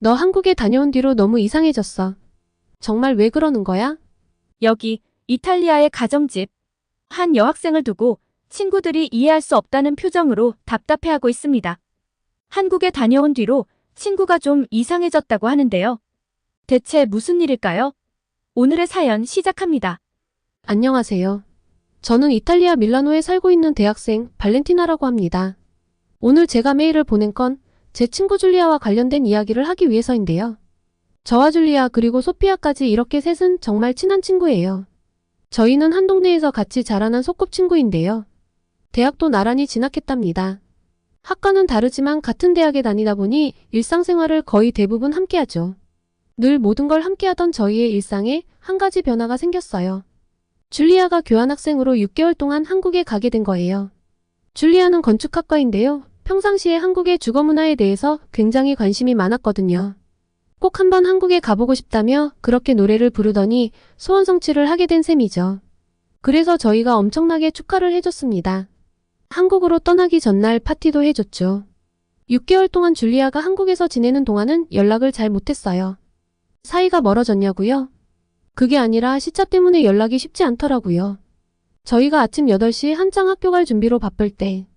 너 한국에 다녀온 뒤로 너무 이상해졌어. 정말 왜 그러는 거야? 여기 이탈리아의 가정집. 한 여학생을 두고 친구들이 이해할 수 없다는 표정으로 답답해하고 있습니다. 한국에 다녀온 뒤로 친구가 좀 이상해졌다고 하는데요. 대체 무슨 일일까요? 오늘의 사연 시작합니다. 안녕하세요. 저는 이탈리아 밀라노에 살고 있는 대학생 발렌티나라고 합니다. 오늘 제가 메일을 보낸 건 제 친구 줄리아와 관련된 이야기를 하기 위해서인데요. 저와 줄리아 그리고 소피아까지 이렇게 셋은 정말 친한 친구예요. 저희는 한 동네에서 같이 자라난 소꿉친구인데요. 대학도 나란히 진학했답니다. 학과는 다르지만 같은 대학에 다니다 보니 일상생활을 거의 대부분 함께하죠. 늘 모든 걸 함께하던 저희의 일상에 한 가지 변화가 생겼어요. 줄리아가 교환학생으로 6개월 동안 한국에 가게 된 거예요. 줄리아는 건축학과인데요. 평상시에 한국의 주거문화에 대해서 굉장히 관심이 많았거든요. 꼭 한번 한국에 가보고 싶다며 그렇게 노래를 부르더니 소원 성취를 하게 된 셈이죠. 그래서 저희가 엄청나게 축하를 해줬습니다. 한국으로 떠나기 전날 파티도 해줬죠. 6개월 동안 줄리아가 한국에서 지내는 동안은 연락을 잘 못했어요. 사이가 멀어졌냐고요? 그게 아니라 시차 때문에 연락이 쉽지 않더라고요. 저희가 아침 8시 한창 학교 갈 준비로 바쁠 때,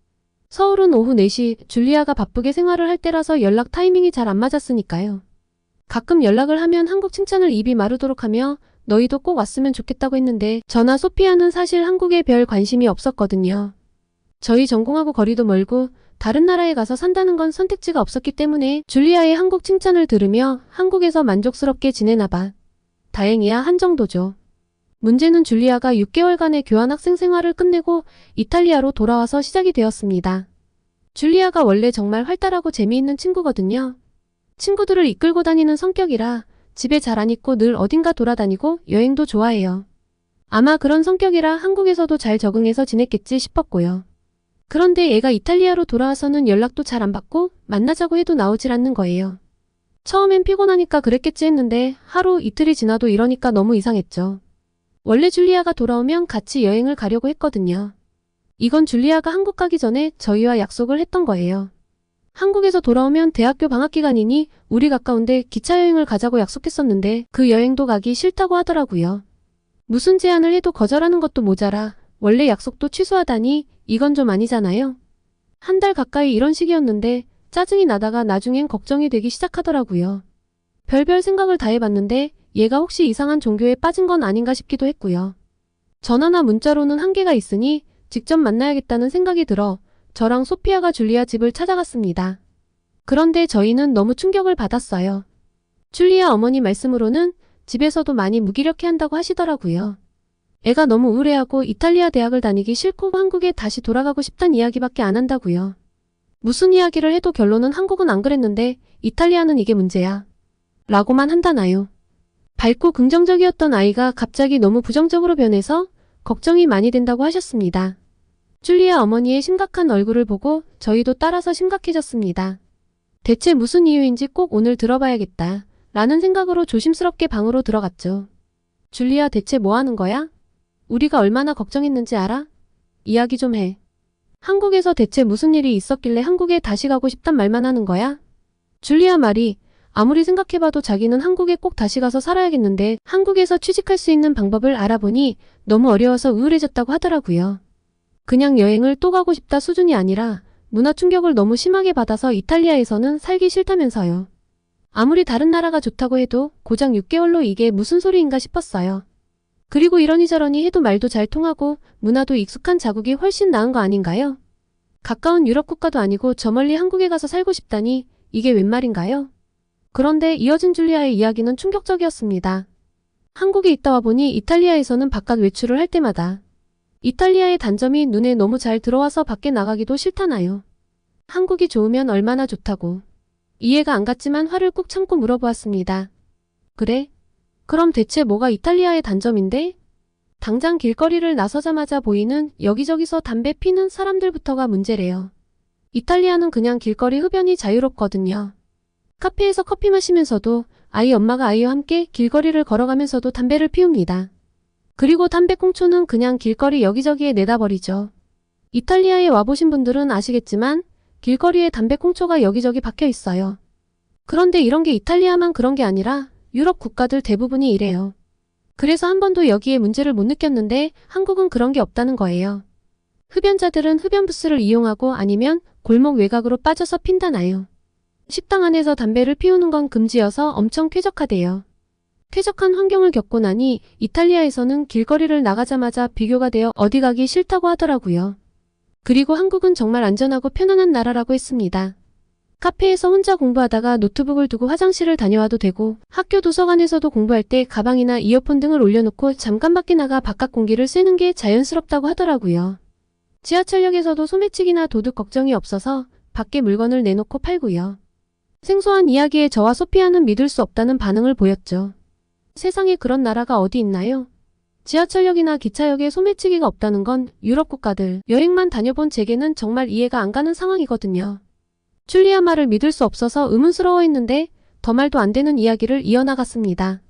서울은 오후 4시 줄리아가 바쁘게 생활을 할 때라서 연락 타이밍이 잘 안 맞았으니까요. 가끔 연락을 하면 한국 칭찬을 입이 마르도록 하며 너희도 꼭 왔으면 좋겠다고 했는데 저나 소피아는 사실 한국에 별 관심이 없었거든요. 저희 전공하고 거리도 멀고 다른 나라에 가서 산다는 건 선택지가 없었기 때문에 줄리아의 한국 칭찬을 들으며 한국에서 만족스럽게 지내나 봐. 다행이야 한 정도죠. 문제는 줄리아가 6개월간의 교환학생 생활을 끝내고 이탈리아로 돌아와서 시작이 되었습니다. 줄리아가 원래 정말 활달하고 재미있는 친구거든요. 친구들을 이끌고 다니는 성격이라 집에 잘 안 있고 늘 어딘가 돌아다니고 여행도 좋아해요. 아마 그런 성격이라 한국에서도 잘 적응해서 지냈겠지 싶었고요. 그런데 얘가 이탈리아로 돌아와서는 연락도 잘 안 받고 만나자고 해도 나오질 않는 거예요. 처음엔 피곤하니까 그랬겠지 했는데 하루 이틀이 지나도 이러니까 너무 이상했죠. 원래 줄리아가 돌아오면 같이 여행을 가려고 했거든요. 이건 줄리아가 한국 가기 전에 저희와 약속을 했던 거예요. 한국에서 돌아오면 대학교 방학 기간이니 우리 가까운데 기차 여행을 가자고 약속했었는데 그 여행도 가기 싫다고 하더라고요. 무슨 제안을 해도 거절하는 것도 모자라 원래 약속도 취소하다니 이건 좀 아니잖아요. 한 달 가까이 이런 식이었는데 짜증이 나다가 나중엔 걱정이 되기 시작하더라고요. 별별 생각을 다 해봤는데 얘가 혹시 이상한 종교에 빠진 건 아닌가 싶기도 했고요. 전화나 문자로는 한계가 있으니 직접 만나야겠다는 생각이 들어 저랑 소피아가 줄리아 집을 찾아갔습니다. 그런데 저희는 너무 충격을 받았어요. 줄리아 어머니 말씀으로는 집에서도 많이 무기력해 한다고 하시더라고요. 애가 너무 우울해하고 이탈리아 대학을 다니기 싫고 한국에 다시 돌아가고 싶단 이야기밖에 안 한다고요. 무슨 이야기를 해도 결론은 한국은 안 그랬는데 이탈리아는 이게 문제야. 라고만 한다나요. 밝고 긍정적이었던 아이가 갑자기 너무 부정적으로 변해서 걱정이 많이 된다고 하셨습니다. 줄리아 어머니의 심각한 얼굴을 보고 저희도 따라서 심각해졌습니다. 대체 무슨 이유인지 꼭 오늘 들어봐야겠다 라는 생각으로 조심스럽게 방으로 들어갔죠. 줄리아 대체 뭐 하는 거야? 우리가 얼마나 걱정했는지 알아? 이야기 좀 해. 한국에서 대체 무슨 일이 있었길래 한국에 다시 가고 싶단 말만 하는 거야? 줄리아 말이 아무리 생각해봐도 자기는 한국에 꼭 다시 가서 살아야겠는데 한국에서 취직할 수 있는 방법을 알아보니 너무 어려워서 우울해졌다고 하더라고요. 그냥 여행을 또 가고 싶다 수준이 아니라 문화 충격을 너무 심하게 받아서 이탈리아에서는 살기 싫다면서요. 아무리 다른 나라가 좋다고 해도 고작 6개월로 이게 무슨 소리인가 싶었어요. 그리고 이러니 저러니 해도 말도 잘 통하고 문화도 익숙한 자국이 훨씬 나은 거 아닌가요? 가까운 유럽 국가도 아니고 저 멀리 한국에 가서 살고 싶다니 이게 웬 말인가요? 그런데 이어진 줄리아의 이야기는 충격적이었습니다. 한국에 있다 와보니 이탈리아에서는 바깥 외출을 할 때마다 이탈리아의 단점이 눈에 너무 잘 들어와서 밖에 나가기도 싫다나요. 한국이 좋으면 얼마나 좋다고. 이해가 안 갔지만 화를 꾹 참고 물어보았습니다. 그래? 그럼 대체 뭐가 이탈리아의 단점인데? 당장 길거리를 나서자마자 보이는 여기저기서 담배 피는 사람들부터가 문제래요. 이탈리아는 그냥 길거리 흡연이 자유롭거든요. 카페에서 커피 마시면서도 아이 엄마가 아이와 함께 길거리를 걸어가면서도 담배를 피웁니다. 그리고 담배꽁초는 그냥 길거리 여기저기에 내다버리죠. 이탈리아에 와보신 분들은 아시겠지만 길거리에 담배꽁초가 여기저기 박혀 있어요. 그런데 이런 게 이탈리아만 그런 게 아니라 유럽 국가들 대부분이 이래요. 그래서 한 번도 여기에 문제를 못 느꼈는데 한국은 그런 게 없다는 거예요. 흡연자들은 흡연 부스를 이용하고 아니면 골목 외곽으로 빠져서 핀다나요. 식당 안에서 담배를 피우는 건 금지여서 엄청 쾌적하대요. 쾌적한 환경을 겪고 나니 이탈리아에서는 길거리를 나가자마자 비교가 되어 어디 가기 싫다고 하더라고요. 그리고 한국은 정말 안전하고 편안한 나라라고 했습니다. 카페에서 혼자 공부하다가 노트북을 두고 화장실을 다녀와도 되고 학교 도서관에서도 공부할 때 가방이나 이어폰 등을 올려놓고 잠깐 밖에 나가 바깥 공기를 쐬는 게 자연스럽다고 하더라고요. 지하철역에서도 소매치기나 도둑 걱정이 없어서 밖에 물건을 내놓고 팔고요. 생소한 이야기에 저와 소피아는 믿을 수 없다는 반응을 보였죠. 세상에 그런 나라가 어디 있나요? 지하철역이나 기차역에 소매치기가 없다는 건 유럽 국가들 여행만 다녀본 제게는 정말 이해가 안 가는 상황이거든요. 줄리아 말을 믿을 수 없어서 의문스러워했는데 더 말도 안 되는 이야기를 이어나갔습니다.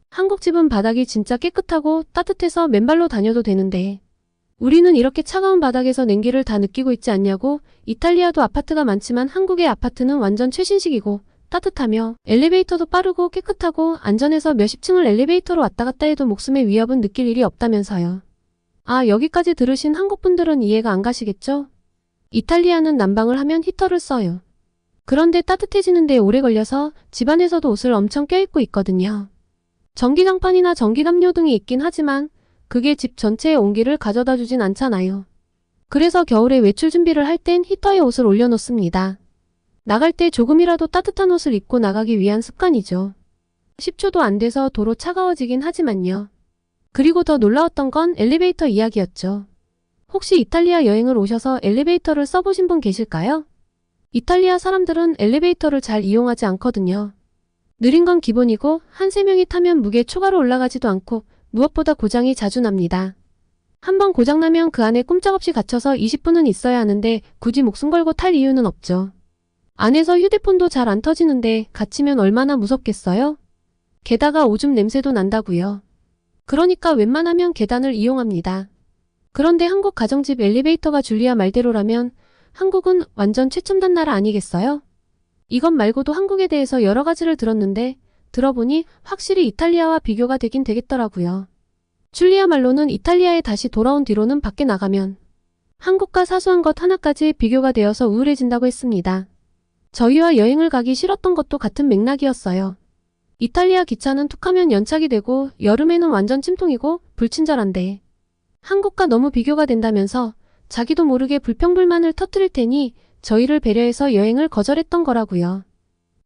한국 집은 바닥이 진짜 깨끗하고 따뜻해서 맨발로 다녀도 되는데 우리는 이렇게 차가운 바닥에서 냉기를 다 느끼고 있지 않냐고. 이탈리아도 아파트가 많지만 한국의 아파트는 완전 최신식이고 따뜻하며 엘리베이터도 빠르고 깨끗하고 안전해서 몇십 층을 엘리베이터로 왔다 갔다 해도 목숨의 위협은 느낄 일이 없다면서요. 아, 여기까지 들으신 한국분들은 이해가 안 가시겠죠? 이탈리아는 난방을 하면 히터를 써요. 그런데 따뜻해지는데 오래 걸려서 집안에서도 옷을 엄청 껴입고 있거든요. 전기장판이나 전기담요 등이 있긴 하지만 그게 집 전체의 온기를 가져다 주진 않잖아요. 그래서 겨울에 외출 준비를 할 땐 히터에 옷을 올려놓습니다. 나갈 때 조금이라도 따뜻한 옷을 입고 나가기 위한 습관이죠. 10초도 안 돼서 도로 차가워지긴 하지만요. 그리고 더 놀라웠던 건 엘리베이터 이야기였죠. 혹시 이탈리아 여행을 오셔서 엘리베이터를 써보신 분 계실까요? 이탈리아 사람들은 엘리베이터를 잘 이용하지 않거든요. 느린 건 기본이고 한 3명이 타면 무게 초과로 올라가지도 않고 무엇보다 고장이 자주 납니다. 한번 고장나면 그 안에 꼼짝없이 갇혀서 20분은 있어야 하는데 굳이 목숨 걸고 탈 이유는 없죠. 안에서 휴대폰도 잘 안 터지는데 갇히면 얼마나 무섭겠어요? 게다가 오줌 냄새도 난다고요. 그러니까 웬만하면 계단을 이용합니다. 그런데 한국 가정집 엘리베이터가 줄리아 말대로라면 한국은 완전 최첨단 나라 아니겠어요? 이것 말고도 한국에 대해서 여러 가지를 들었는데 들어보니 확실히 이탈리아와 비교가 되긴 되겠더라고요. 줄리아 말로는 이탈리아에 다시 돌아온 뒤로는 밖에 나가면 한국과 사소한 것 하나까지 비교가 되어서 우울해진다고 했습니다. 저희와 여행을 가기 싫었던 것도 같은 맥락이었어요. 이탈리아 기차는 툭하면 연착이 되고 여름에는 완전 찜통이고 불친절한데 한국과 너무 비교가 된다면서 자기도 모르게 불평불만을 터뜨릴 테니 저희를 배려해서 여행을 거절했던 거라고요.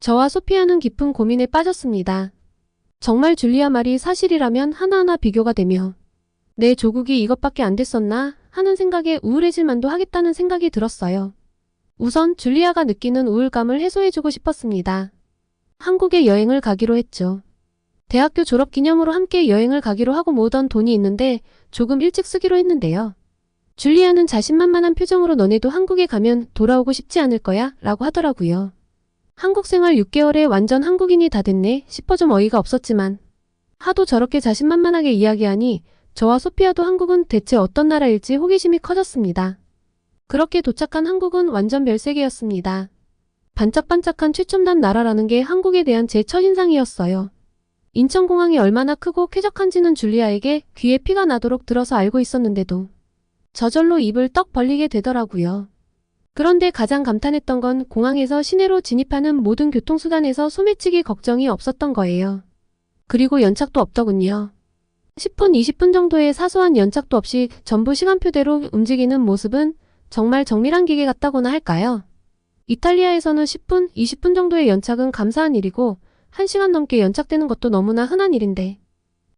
저와 소피아는 깊은 고민에 빠졌습니다. 정말 줄리아 말이 사실이라면 하나하나 비교가 되며 내 조국이 이것밖에 안 됐었나 하는 생각에 우울해질 만도 하겠다는 생각이 들었어요. 우선 줄리아가 느끼는 우울감을 해소해주고 싶었습니다. 한국에 여행을 가기로 했죠. 대학교 졸업 기념으로 함께 여행을 가기로 하고 모으던 돈이 있는데 조금 일찍 쓰기로 했는데요. 줄리아는 자신만만한 표정으로 너네도 한국에 가면 돌아오고 싶지 않을 거야 라고 하더라고요. 한국 생활 6개월에 완전 한국인이 다 됐네 싶어 좀 어이가 없었지만 하도 저렇게 자신만만하게 이야기하니 저와 소피아도 한국은 대체 어떤 나라일지 호기심이 커졌습니다. 그렇게 도착한 한국은 완전 별세계였습니다. 반짝반짝한 최첨단 나라라는 게 한국에 대한 제 첫인상이었어요. 인천공항이 얼마나 크고 쾌적한지는 줄리아에게 귀에 피가 나도록 들어서 알고 있었는데도 저절로 입을 떡 벌리게 되더라고요. 그런데 가장 감탄했던 건 공항에서 시내로 진입하는 모든 교통수단에서 소매치기 걱정이 없었던 거예요. 그리고 연착도 없더군요. 10분, 20분 정도의 사소한 연착도 없이 전부 시간표대로 움직이는 모습은 정말 정밀한 기계 같다고나 할까요? 이탈리아에서는 10분, 20분 정도의 연착은 감사한 일이고 1시간 넘게 연착되는 것도 너무나 흔한 일인데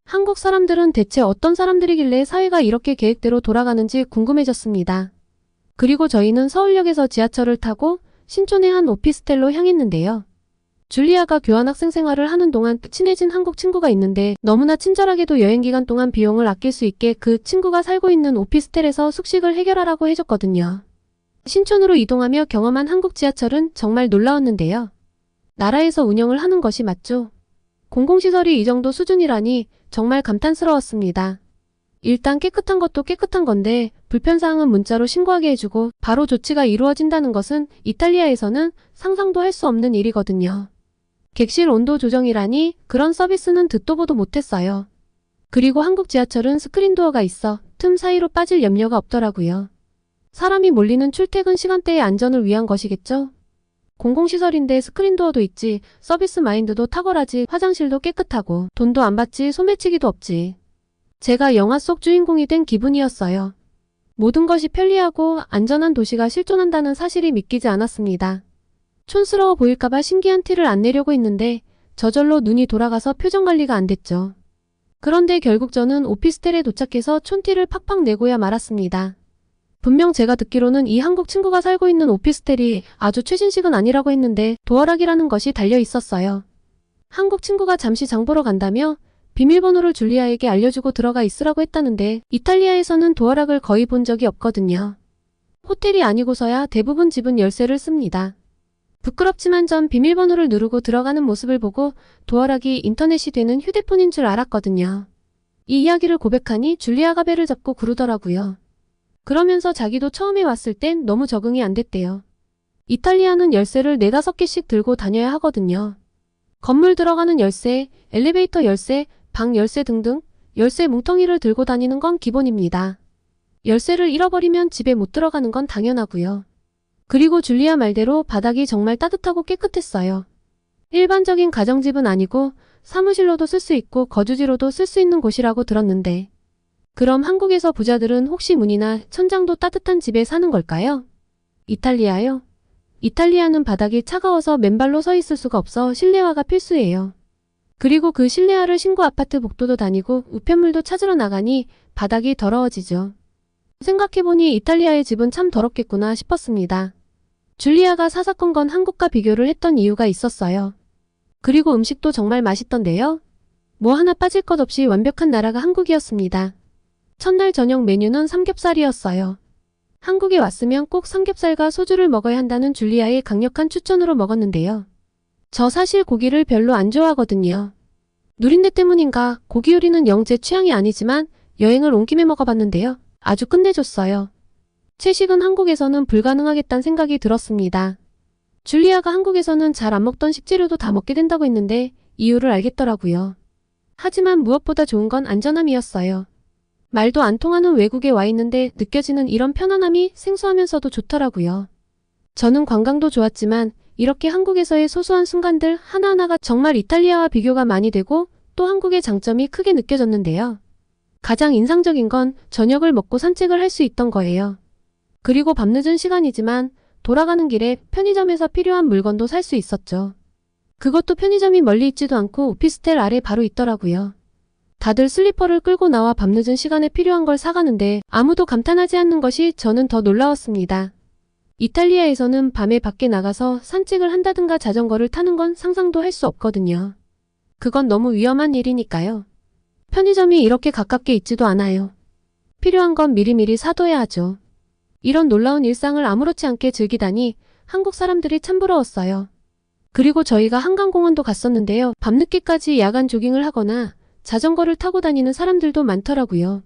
한국 사람들은 대체 어떤 사람들이길래 사회가 이렇게 계획대로 돌아가는지 궁금해졌습니다. 그리고 저희는 서울역에서 지하철을 타고 신촌의 한 오피스텔로 향했는데요. 줄리아가 교환학생 생활을 하는 동안 친해진 한국 친구가 있는데 너무나 친절하게도 여행 기간 동안 비용을 아낄 수 있게 그 친구가 살고 있는 오피스텔에서 숙식을 해결하라고 해줬거든요. 신촌으로 이동하며 경험한 한국 지하철은 정말 놀라웠는데요. 나라에서 운영을 하는 것이 맞죠? 공공시설이 이 정도 수준이라니 정말 감탄스러웠습니다. 일단 깨끗한 것도 깨끗한 건데 불편사항은 문자로 신고하게 해주고 바로 조치가 이루어진다는 것은 이탈리아에서는 상상도 할 수 없는 일이거든요. 객실 온도 조정이라니 그런 서비스는 듣도 보도 못했어요. 그리고 한국 지하철은 스크린도어가 있어 틈 사이로 빠질 염려가 없더라고요. 사람이 몰리는 출퇴근 시간대의 안전을 위한 것이겠죠? 공공시설인데 스크린도어도 있지, 서비스 마인드도 탁월하지, 화장실도 깨끗하고, 돈도 안 받지, 소매치기도 없지. 제가 영화 속 주인공이 된 기분이었어요. 모든 것이 편리하고 안전한 도시가 실존한다는 사실이 믿기지 않았습니다. 촌스러워 보일까봐 신기한 티를 안 내려고 했는데 저절로 눈이 돌아가서 표정 관리가 안 됐죠. 그런데 결국 저는 오피스텔에 도착해서 촌티를 팍팍 내고야 말았습니다. 분명 제가 듣기로는 이 한국 친구가 살고 있는 오피스텔이 아주 최신식은 아니라고 했는데 도어락이라는 것이 달려 있었어요. 한국 친구가 잠시 장 보러 간다며 비밀번호를 줄리아에게 알려주고 들어가 있으라고 했다는데 이탈리아에서는 도어락을 거의 본 적이 없거든요. 호텔이 아니고서야 대부분 집은 열쇠를 씁니다. 부끄럽지만 전 비밀번호를 누르고 들어가는 모습을 보고 도어락이 인터넷이 되는 휴대폰인 줄 알았거든요. 이 이야기를 고백하니 줄리아가 배를 잡고 구르더라고요. 그러면서 자기도 처음에 왔을 땐 너무 적응이 안 됐대요. 이탈리아는 열쇠를 4-5개씩 들고 다녀야 하거든요. 건물 들어가는 열쇠, 엘리베이터 열쇠, 방 열쇠 등등 열쇠 뭉텅이를 들고 다니는 건 기본입니다. 열쇠를 잃어버리면 집에 못 들어가는 건 당연하고요. 그리고 줄리아 말대로 바닥이 정말 따뜻하고 깨끗했어요. 일반적인 가정집은 아니고 사무실로도 쓸 수 있고 거주지로도 쓸 수 있는 곳이라고 들었는데 그럼 한국에서 부자들은 혹시 문이나 천장도 따뜻한 집에 사는 걸까요? 이탈리아요? 이탈리아는 바닥이 차가워서 맨발로 서 있을 수가 없어 실내화가 필수예요. 그리고 그 실내화를 신고 아파트 복도도 다니고 우편물도 찾으러 나가니 바닥이 더러워지죠. 생각해보니 이탈리아의 집은 참 더럽겠구나 싶었습니다. 줄리아가 사사건 건 한국과 비교를 했던 이유가 있었어요. 그리고 음식도 정말 맛있던데요. 뭐 하나 빠질 것 없이 완벽한 나라가 한국이었습니다. 첫날 저녁 메뉴는 삼겹살이었어요. 한국에 왔으면 꼭 삼겹살과 소주를 먹어야 한다는 줄리아의 강력한 추천으로 먹었는데요. 저 사실 고기를 별로 안 좋아하거든요. 누린내 때문인가 고기 요리는 영 제 취향이 아니지만 여행을 온 김에 먹어봤는데요. 아주 끝내줬어요. 채식은 한국에서는 불가능하겠다는 생각이 들었습니다. 줄리아가 한국에서는 잘 안 먹던 식재료도 다 먹게 된다고 했는데 이유를 알겠더라고요. 하지만 무엇보다 좋은 건 안전함이었어요. 말도 안 통하는 외국에 와 있는데 느껴지는 이런 편안함이 생소하면서도 좋더라고요. 저는 관광도 좋았지만 이렇게 한국에서의 소소한 순간들 하나하나가 정말 이탈리아와 비교가 많이 되고 또 한국의 장점이 크게 느껴졌는데요. 가장 인상적인 건 저녁을 먹고 산책을 할 수 있던 거예요. 그리고 밤늦은 시간이지만 돌아가는 길에 편의점에서 필요한 물건도 살 수 있었죠. 그것도 편의점이 멀리 있지도 않고 오피스텔 아래 바로 있더라고요. 다들 슬리퍼를 끌고 나와 밤늦은 시간에 필요한 걸 사가는데 아무도 감탄하지 않는 것이 저는 더 놀라웠습니다. 이탈리아에서는 밤에 밖에 나가서 산책을 한다든가 자전거를 타는 건 상상도 할 수 없거든요. 그건 너무 위험한 일이니까요. 편의점이 이렇게 가깝게 있지도 않아요. 필요한 건 미리미리 사둬야 하죠. 이런 놀라운 일상을 아무렇지 않게 즐기다니 한국 사람들이 참 부러웠어요. 그리고 저희가 한강공원도 갔었는데요. 밤늦게까지 야간 조깅을 하거나 자전거를 타고 다니는 사람들도 많더라고요.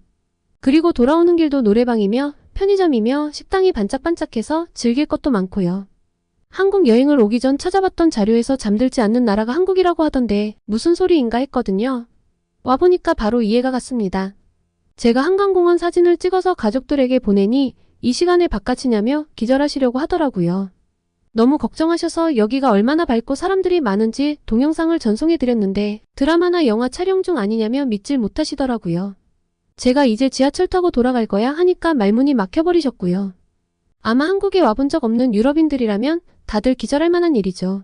그리고 돌아오는 길도 노래방이며 편의점이며 식당이 반짝반짝해서 즐길 것도 많고요. 한국 여행을 오기 전 찾아봤던 자료에서 잠들지 않는 나라가 한국이라고 하던데 무슨 소리인가 했거든요. 와보니까 바로 이해가 갔습니다. 제가 한강공원 사진을 찍어서 가족들에게 보내니 이 시간에 바깥이냐며 기절하시려고 하더라고요. 너무 걱정하셔서 여기가 얼마나 밝고 사람들이 많은지 동영상을 전송해드렸는데 드라마나 영화 촬영 중 아니냐며 믿질 못하시더라고요. 제가 이제 지하철 타고 돌아갈 거야 하니까 말문이 막혀버리셨고요. 아마 한국에 와본 적 없는 유럽인들이라면 다들 기절할 만한 일이죠.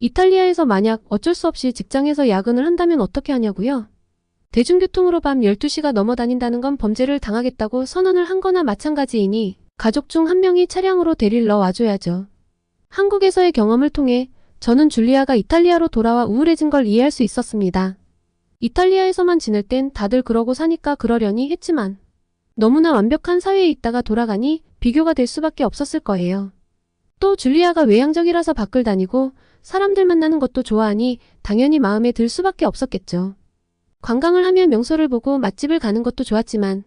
이탈리아에서 만약 어쩔 수 없이 직장에서 야근을 한다면 어떻게 하냐고요? 대중교통으로 밤 12시가 넘어 다닌다는 건 범죄를 당하겠다고 선언을 한 거나 마찬가지이니 가족 중 한 명이 차량으로 데리러 와줘야죠. 한국에서의 경험을 통해 저는 줄리아가 이탈리아로 돌아와 우울해진 걸 이해할 수 있었습니다. 이탈리아에서만 지낼 땐 다들 그러고 사니까 그러려니 했지만 너무나 완벽한 사회에 있다가 돌아가니 비교가 될 수밖에 없었을 거예요. 또 줄리아가 외향적이라서 밖을 다니고 사람들 만나는 것도 좋아하니 당연히 마음에 들 수밖에 없었겠죠. 관광을 하며 명소를 보고 맛집을 가는 것도 좋았지만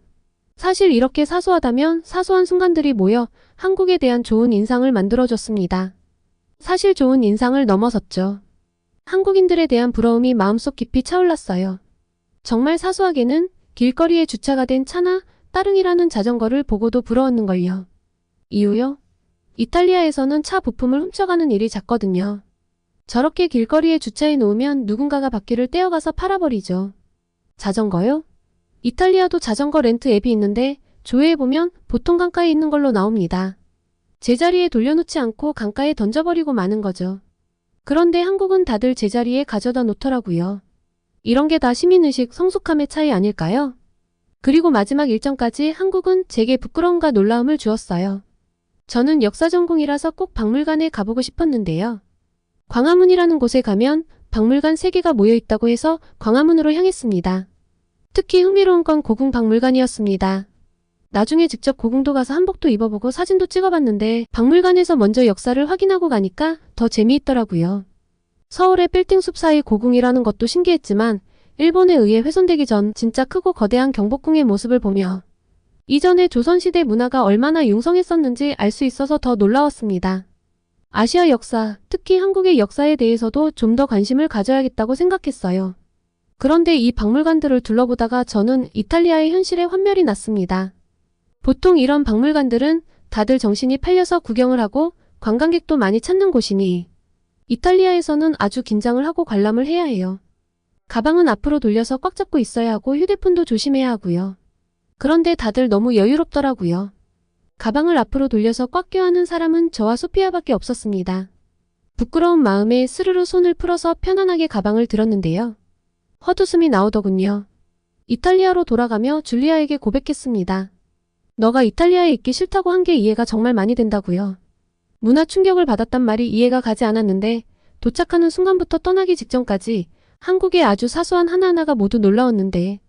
사실 이렇게 사소하다면 사소한 순간들이 모여 한국에 대한 좋은 인상을 만들어줬습니다. 사실 좋은 인상을 넘어섰죠. 한국인들에 대한 부러움이 마음속 깊이 차올랐어요. 정말 사소하게는 길거리에 주차가 된 차나 따릉이라는 자전거를 보고도 부러웠는걸요. 이유요? 이탈리아에서는 차 부품을 훔쳐가는 일이 잦거든요. 저렇게 길거리에 주차해 놓으면 누군가가 바퀴를 떼어가서 팔아버리죠. 자전거요? 이탈리아도 자전거 렌트 앱이 있는데 조회해보면 보통 강가에 있는 걸로 나옵니다. 제자리에 돌려놓지 않고 강가에 던져버리고 마는 거죠. 그런데 한국은 다들 제자리에 가져다 놓더라고요. 이런 게 다 시민의식, 성숙함의 차이 아닐까요? 그리고 마지막 일정까지 한국은 제게 부끄러움과 놀라움을 주었어요. 저는 역사 전공이라서 꼭 박물관에 가보고 싶었는데요. 광화문이라는 곳에 가면 박물관 3개가 모여 있다고 해서 광화문으로 향했습니다. 특히 흥미로운 건 고궁 박물관이었습니다. 나중에 직접 고궁도 가서 한복도 입어보고 사진도 찍어봤는데 박물관에서 먼저 역사를 확인하고 가니까 더 재미있더라고요. 서울의 빌딩숲 사이 고궁이라는 것도 신기했지만 일본에 의해 훼손되기 전 진짜 크고 거대한 경복궁의 모습을 보며 이전의 조선시대 문화가 얼마나 융성했었는지 알 수 있어서 더 놀라웠습니다. 아시아 역사, 특히 한국의 역사에 대해서도 좀 더 관심을 가져야겠다고 생각했어요. 그런데 이 박물관들을 둘러보다가 저는 이탈리아의 현실에 환멸이 났습니다. 보통 이런 박물관들은 다들 정신이 팔려서 구경을 하고 관광객도 많이 찾는 곳이니 이탈리아에서는 아주 긴장을 하고 관람을 해야 해요. 가방은 앞으로 돌려서 꽉 잡고 있어야 하고 휴대폰도 조심해야 하고요. 그런데 다들 너무 여유롭더라고요. 가방을 앞으로 돌려서 꽉 껴안은 사람은 저와 소피아밖에 없었습니다. 부끄러운 마음에 스르르 손을 풀어서 편안하게 가방을 들었는데요. 헛웃음이 나오더군요. 이탈리아로 돌아가며 줄리아에게 고백했습니다. 너가 이탈리아에 있기 싫다고 한 게 이해가 정말 많이 된다고요. 문화 충격을 받았단 말이 이해가 가지 않았는데 도착하는 순간부터 떠나기 직전까지 한국의 아주 사소한 하나하나가 모두 놀라웠는데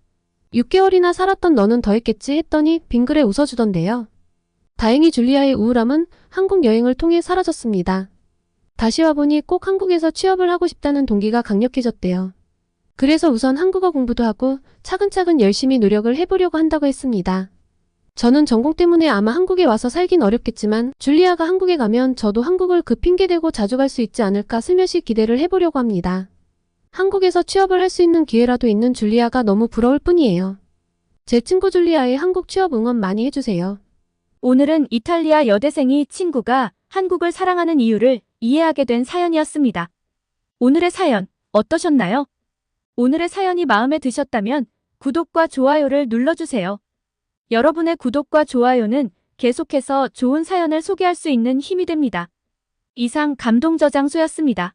6개월이나 살았던 너는 더 했겠지 했더니 빙그레 웃어주던데요. 다행히 줄리아의 우울함은 한국 여행을 통해 사라졌습니다. 다시 와보니 꼭 한국에서 취업을 하고 싶다는 동기가 강력해졌대요. 그래서 우선 한국어 공부도 하고 차근차근 열심히 노력을 해보려고 한다고 했습니다. 저는 전공 때문에 아마 한국에 와서 살긴 어렵겠지만 줄리아가 한국에 가면 저도 한국을 그 핑계대고 자주 갈 수 있지 않을까 슬며시 기대를 해보려고 합니다. 한국에서 취업을 할 수 있는 기회라도 있는 줄리아가 너무 부러울 뿐이에요. 제 친구 줄리아의 한국 취업 응원 많이 해주세요. 오늘은 이탈리아 여대생이 친구가 한국을 사랑하는 이유를 이해하게 된 사연이었습니다. 오늘의 사연 어떠셨나요? 오늘의 사연이 마음에 드셨다면 구독과 좋아요를 눌러주세요. 여러분의 구독과 좋아요는 계속해서 좋은 사연을 소개할 수 있는 힘이 됩니다. 이상 감동저장소였습니다.